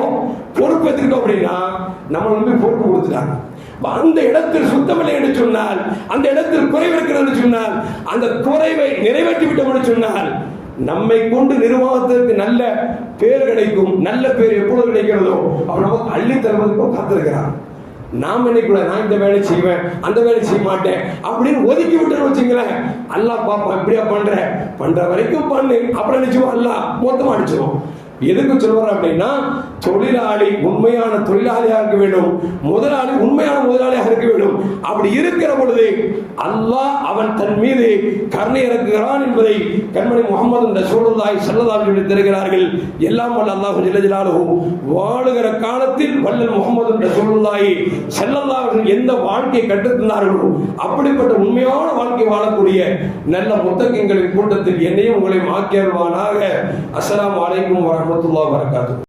S1: பொறுப்பு எடுத்துக்கிட்டோம் அப்படின்னா நம்ம வந்து பொறுப்பு கொடுத்துட்டாங்க. அந்த இடத்தில் சுத்தமில்லை என்று சொன்னால், அந்த இடத்தில் குறைவு இருக்கிறது சொன்னால், அந்த குறைவை நிறைவேற்றி விட்டோம் என்று சொன்னால் நம்மை கொண்டு நிர்வாகத்திற்கு நல்ல பேர் கிடைக்கும். நல்ல பேர் எப்பொழுது கிடைக்கிறதோ அவர் நமக்கு அள்ளி தருவதற்கும் காத்திருக்கிறார். நாம் நினைக்கூட நான் இந்த வேலை செய்வேன், அந்த வேலை செய்ய மாட்டேன் அப்படின்னு ஒதுக்கி விட்டுன்னு வச்சுங்களேன், அல்லாஹ் பாப்பா இப்படியா பண்ற வரைக்கும் பண்ணு, அப்புறம் நினைச்சுவோம் அல்லாஹ் மொத்தமா அடிச்சிடும். எதுக்கு சொல்றேன் அப்படின்னா, தொழிலாளி உண்மையான தொழிலாளியாக இருக்க வேண்டும், முதலாளி உண்மையான முதலாளியாக இருக்க வேண்டும். அப்படி இருக்கிற பொழுது அல்லாஹ் அவன் தன் மீது கருணை இறக்குகிறான் என்பதை கண்மணி முஹம்மது ரசூலுல்லாஹி ஸல்லல்லாஹு அலைஹி வஸல்லம் தெரிகிறார்கள். எல்லாம் வல்ல அல்லாஹ் ஜல்ல ஜலாலுஹு வாழுகிற காலத்தில் வல்லல் முஹம்மது ரசூலுல்லாஹி ஸல்லல்லாஹு அலைஹி வஸல்லம் எந்த வாழ்க்கை கற்றுத்தந்தார்களோ அப்படிப்பட்ட உண்மையான வாழ்க்கை வாழக்கூடிய நல்ல முத்தகின்களின் கூட்டத்தில் என்னையும் உங்களையும் ஆக்கியருள்வானாக. அஸ்ஸலாமு அலைக்கும் வரஹ்மத்துல்லாஹி வபரகாத்துஹு.